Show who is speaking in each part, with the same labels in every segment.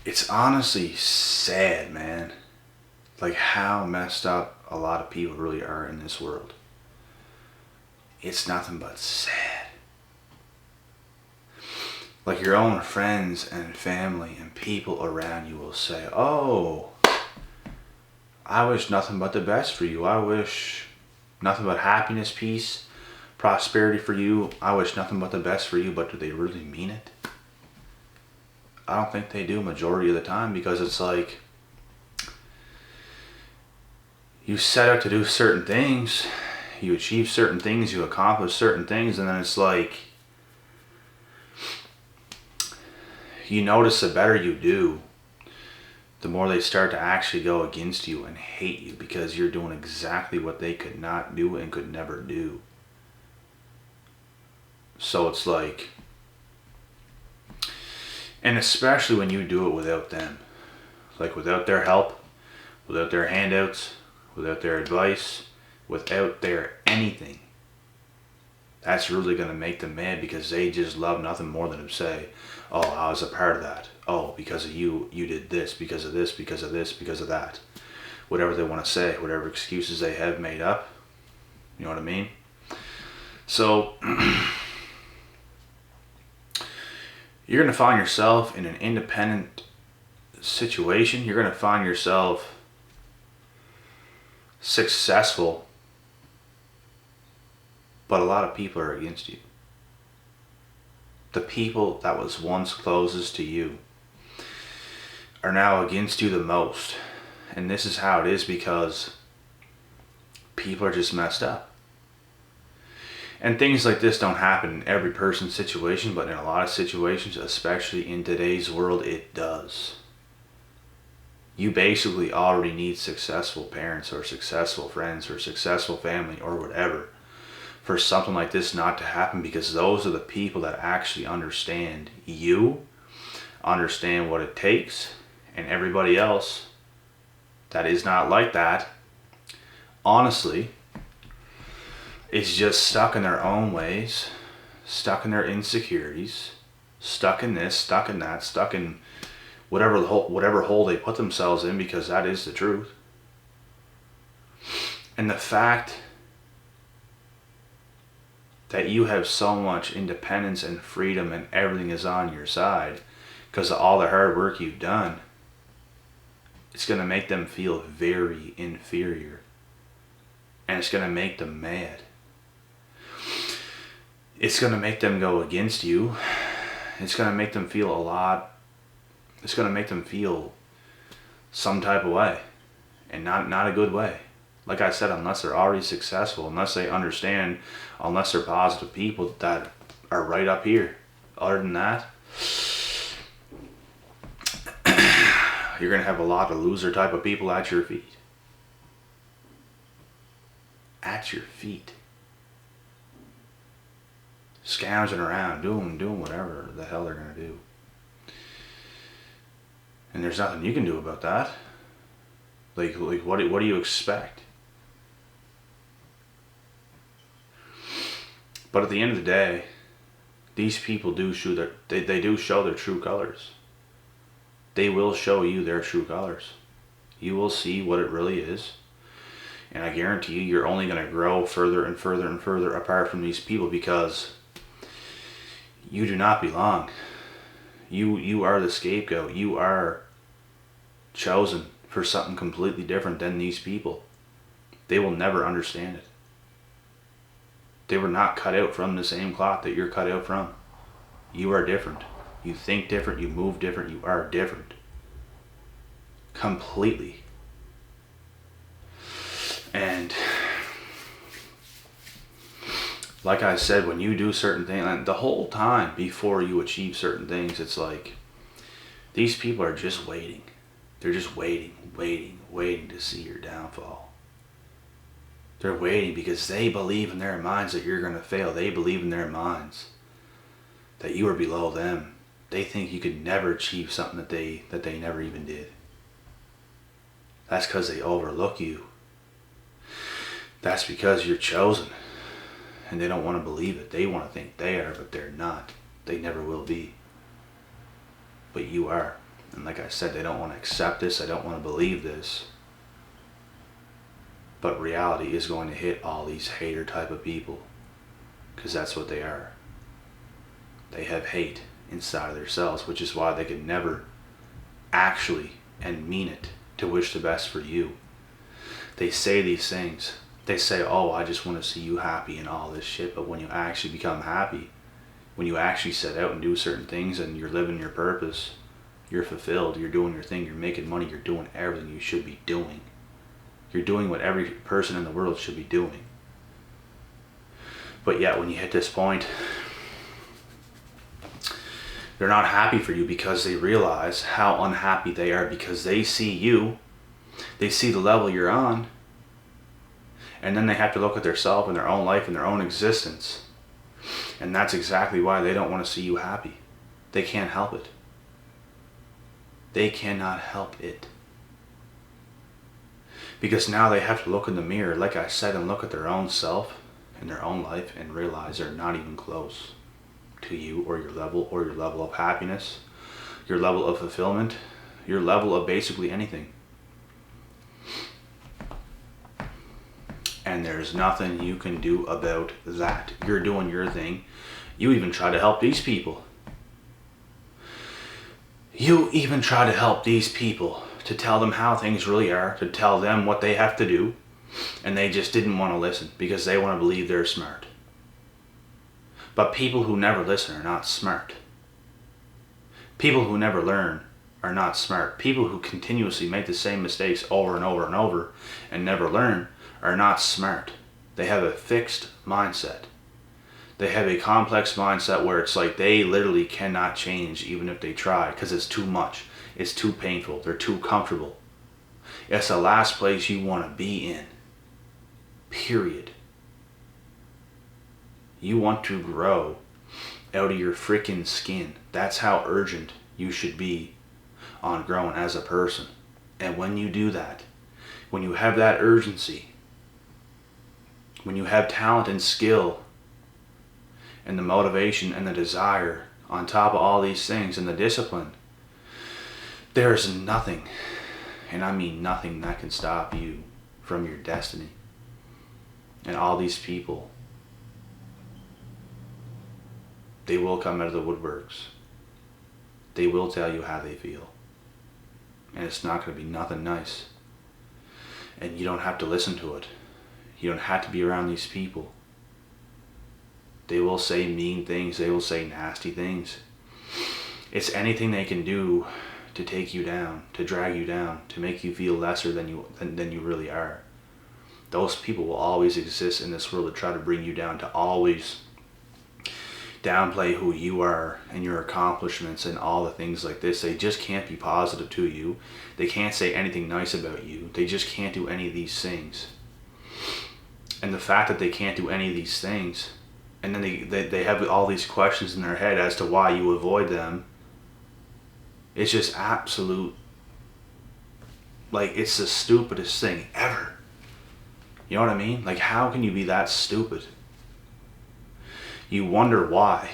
Speaker 1: it's honestly sad, man. Like how messed up a lot of people really are in this world. It's nothing but sad. Like your own friends and family and people around you will say, oh, I wish nothing but the best for you. I wish nothing but happiness, peace, prosperity for you. I wish nothing but the best for you. But do they really mean it? I don't think they do majority of the time, because it's like you set out to do certain things, you achieve certain things, you accomplish certain things, and then it's like you notice the better you do, the more they start to actually go against you and hate you because you're doing exactly what they could not do and could never do. So it's like, and especially when you do it without them, like without their help, without their handouts, without their advice, without their anything, that's really going to make them mad, because they just love nothing more than to say, oh, I was a part of that. Oh, because of you, you did this, because of this, because of this, because of that. Whatever they want to say, whatever excuses they have made up. You know what I mean? So, you're going to find yourself in an independent situation. You're going to find yourself successful, but a lot of people are against you. The people that was once closest to you are now against you the most. And this is how it is, because people are just messed up. And things like this don't happen in every person's situation, but in a lot of situations, especially in today's world, it does. You basically already need successful parents or successful friends or successful family or whatever for something like this not to happen, because those are the people that actually understand you, understand what it takes, and everybody else that is not like that, honestly, is just stuck in their own ways, stuck in their insecurities, stuck in this, stuck in that, stuck in whatever hole they put themselves in, because that is the truth. And the fact that you have so much independence and freedom and everything is on your side because of all the hard work you've done, it's going to make them feel very inferior. And it's going to make them mad. It's going to make them go against you. It's going to make them feel it's going to make them feel some type of way. And not a good way. Like I said, unless they're already successful, unless they understand, unless they're positive people that are right up here. Other than that, you're going to have a lot of loser type of people at your feet. At your feet. Scounging around, doing whatever the hell they're going to do. And there's nothing you can do about that. Like what do you expect? But at the end of the day, these people do show they do show their true colors. They will show you their true colors. You will see what it really is. And I guarantee you, you're only going to grow further and further and further apart from these people, because you do not belong. You are the scapegoat. You are chosen for something completely different than these people. They will never understand it. They were not cut out from the same cloth that you're cut out from. You are different. You think different. You move different. You are different. Completely. And like I said, when you do certain things, and the whole time before you achieve certain things, it's like these people are just waiting. They're just waiting to see your downfall. They're waiting because they believe in their minds that you're going to fail. They believe in their minds that you are below them. They think you could never achieve something that they never even did. That's because they overlook you. That's because you're chosen. And they don't want to believe it. They want to think they are, but they're not. They never will be. But you are. And like I said, they don't want to accept this. They don't want to believe this. But reality is going to hit all these hater type of people. Because that's what they are. They have hate inside of themselves, which is why they can never actually and mean it to wish the best for you. They say these things. They say, oh, I just want to see you happy and all this shit. But when you actually become happy, when you actually set out and do certain things and you're living your purpose, you're fulfilled, you're doing your thing, you're making money, you're doing everything you should be doing. You're doing what every person in the world should be doing. But yet when you hit this point, they're not happy for you because they realize how unhappy they are, because they see you, they see the level you're on, and then they have to look at themselves and their own life and their own existence. And that's exactly why they don't want to see you happy. They can't help it. They cannot help it. Because now they have to look in the mirror, like I said, and look at their own self and their own life and realize they're not even close to you or your level of happiness, your level of fulfillment, your level of basically anything. And there's nothing you can do about that. You're doing your thing. You even try to help these people. You even try to help these people, to tell them how things really are, to tell them what they have to do, and they just didn't want to listen because they want to believe they're smart. But people who never listen are not smart. People who never learn are not smart. People who continuously make the same mistakes over and over and over and never learn are not smart. They have a fixed mindset. They have a complex mindset where it's like they literally cannot change even if they try, because it's too much. It's too painful. They're too comfortable. It's the last place you want to be in. Period. You want to grow out of your freaking skin. That's how urgent you should be on growing as a person. And when you do that, when you have that urgency, when you have talent and skill and the motivation and the desire on top of all these things and the discipline, there is nothing, and I mean nothing, that can stop you from your destiny. And all these people, they will come out of the woodworks. They will tell you how they feel. And it's not going to be nothing nice. And you don't have to listen to it. You don't have to be around these people. They will say mean things. They will say nasty things. It's anything they can do to take you down, to drag you down, to make you feel lesser than you really are. Those people will always exist in this world to try to bring you down, to always downplay who you are and your accomplishments and all the things like this. They just can't be positive to you. They can't say anything nice about you. They just can't do any of these things. And the fact that they can't do any of these things, and then they have all these questions in their head as to why you avoid them, it's just absolute, like, it's the stupidest thing ever. You know what I mean? Like, how can you be that stupid? You wonder why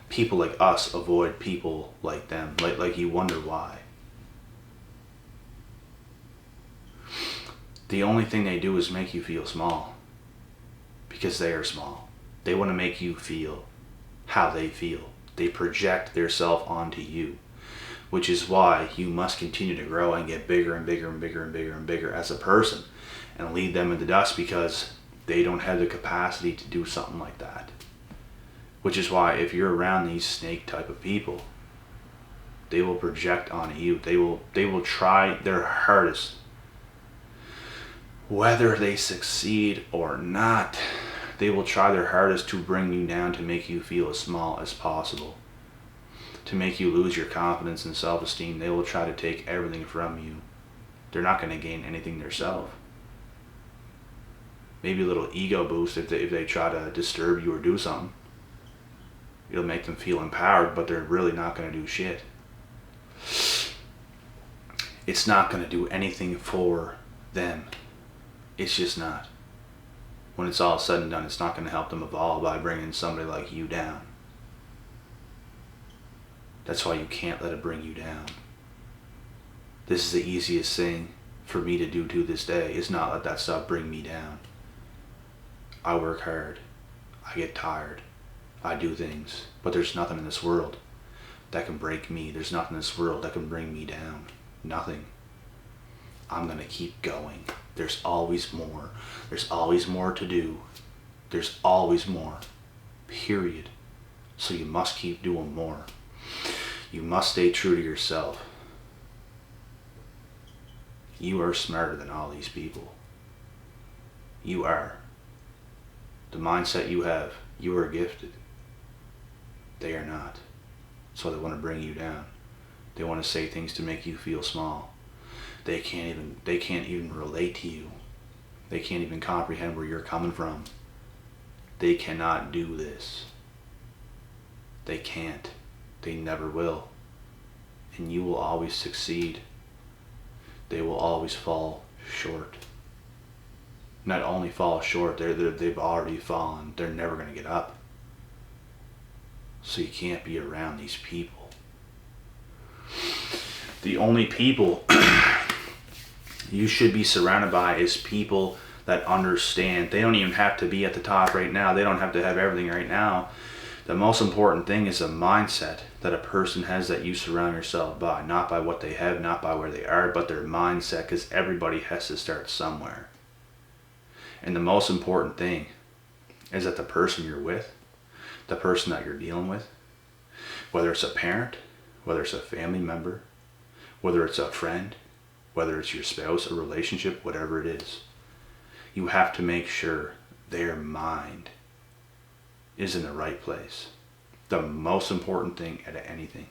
Speaker 1: people like us avoid people like them. Like you wonder why. The only thing they do is make you feel small. Because they are small. They want to make you feel how they feel. They project their self onto you. Which is why you must continue to grow and get bigger and bigger and bigger and bigger and bigger as a person. And leave them in the dust because they don't have the capacity to do something like that. Which is why if you're around these snake type of people, they will project onto you. They will try their hardest. Whether they succeed or not, they will try their hardest to bring you down, to make you feel as small as possible. To make you lose your confidence and self-esteem. They will try to take everything from you. They're not going to gain anything themselves. Maybe a little ego boost if they try to disturb you or do something. It'll make them feel empowered, but they're really not going to do shit. It's not going to do anything for them. It's just not. When it's all said and done, it's not going to help them evolve by bringing somebody like you down. That's why you can't let it bring you down. This is the easiest thing for me to do to this day, is not let that stuff bring me down. I work hard. I get tired. I do things. But there's nothing in this world that can break me. There's nothing in this world that can bring me down. Nothing. I'm going to keep going. There's always more. There's always more to do. There's always more. Period. So you must keep doing more. You must stay true to yourself. You are smarter than all these people. You are. The mindset you have, you are gifted. They are not. So they want to bring you down. They want to say things to make you feel small. They can't even relate to you. They can't even comprehend where you're coming from. They cannot do this. They can't. They never will. And you will always succeed. They will always fall short. Not only fall short, they've already fallen. They're never going to get up. So you can't be around these people. The only people you should be surrounded by is people that understand. They don't even have to be at the top right now. They don't have to have everything right now. The most important thing is the mindset that a person has that you surround yourself by. Not by what they have, not by where they are, but their mindset, because everybody has to start somewhere. And the most important thing is that the person you're with, the person that you're dealing with, whether it's a parent, whether it's a family member, whether it's a friend, whether it's your spouse, a relationship, whatever it is, you have to make sure their mind is in the right place. The most important thing out of anything.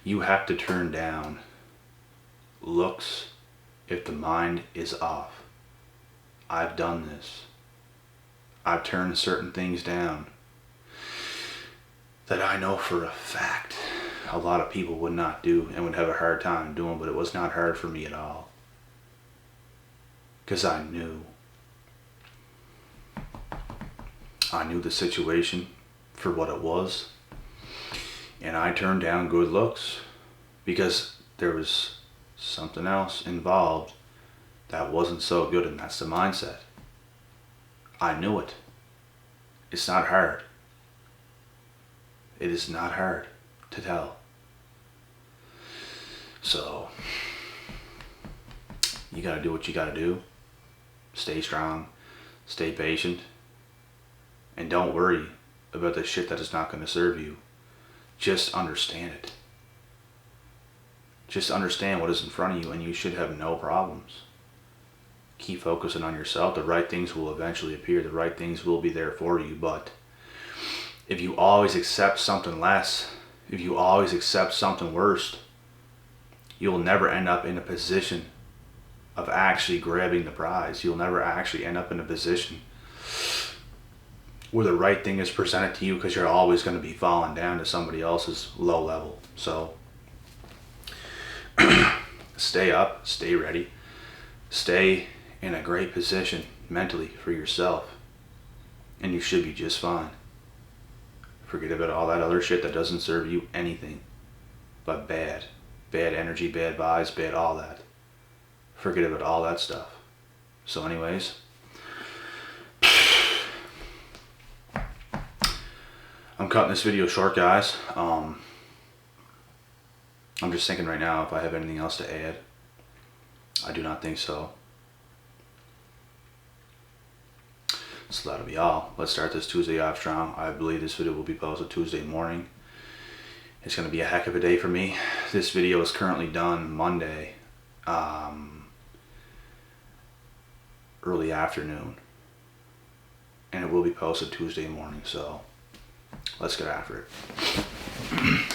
Speaker 1: You have to turn down looks if the mind is off. I've done this. I've turned certain things down that I know for a fact a lot of people would not do and would have a hard time doing, but it was not hard for me at all. Because I knew the situation for what it was, and I turned down good looks because there was something else involved that wasn't so good, and that's the mindset. I knew it. It's not hard. It is not hard to tell. So you gotta do what you gotta do. Stay strong, stay patient, and don't worry about the shit that is not going to serve you. Just understand it. Just understand what is in front of you, and you should have no problems. Keep focusing on yourself. The right things will eventually appear. The right things will be there for you. But if you always accept something less, if you always accept something worse, you'll never end up in a position of actually grabbing the prize. You'll never actually end up in a position where the right thing is presented to you, because you're always going to be falling down to somebody else's low level. So stay up, stay ready, stay in a great position mentally for yourself, and you should be just fine. Forget about all that other shit that doesn't serve you anything but bad energy, bad vibes, bad all that. Forget about all that stuff. So anyways, I'm cutting this video short, guys. I'm just thinking right now if I have anything else to add. I do not think so. So that'll be all. Let's start this Tuesday off strong. I believe this video will be posted Tuesday morning. It's going to be a heck of a day for me. This video is currently done Monday, early afternoon, and it will be posted Tuesday morning. So let's get after it.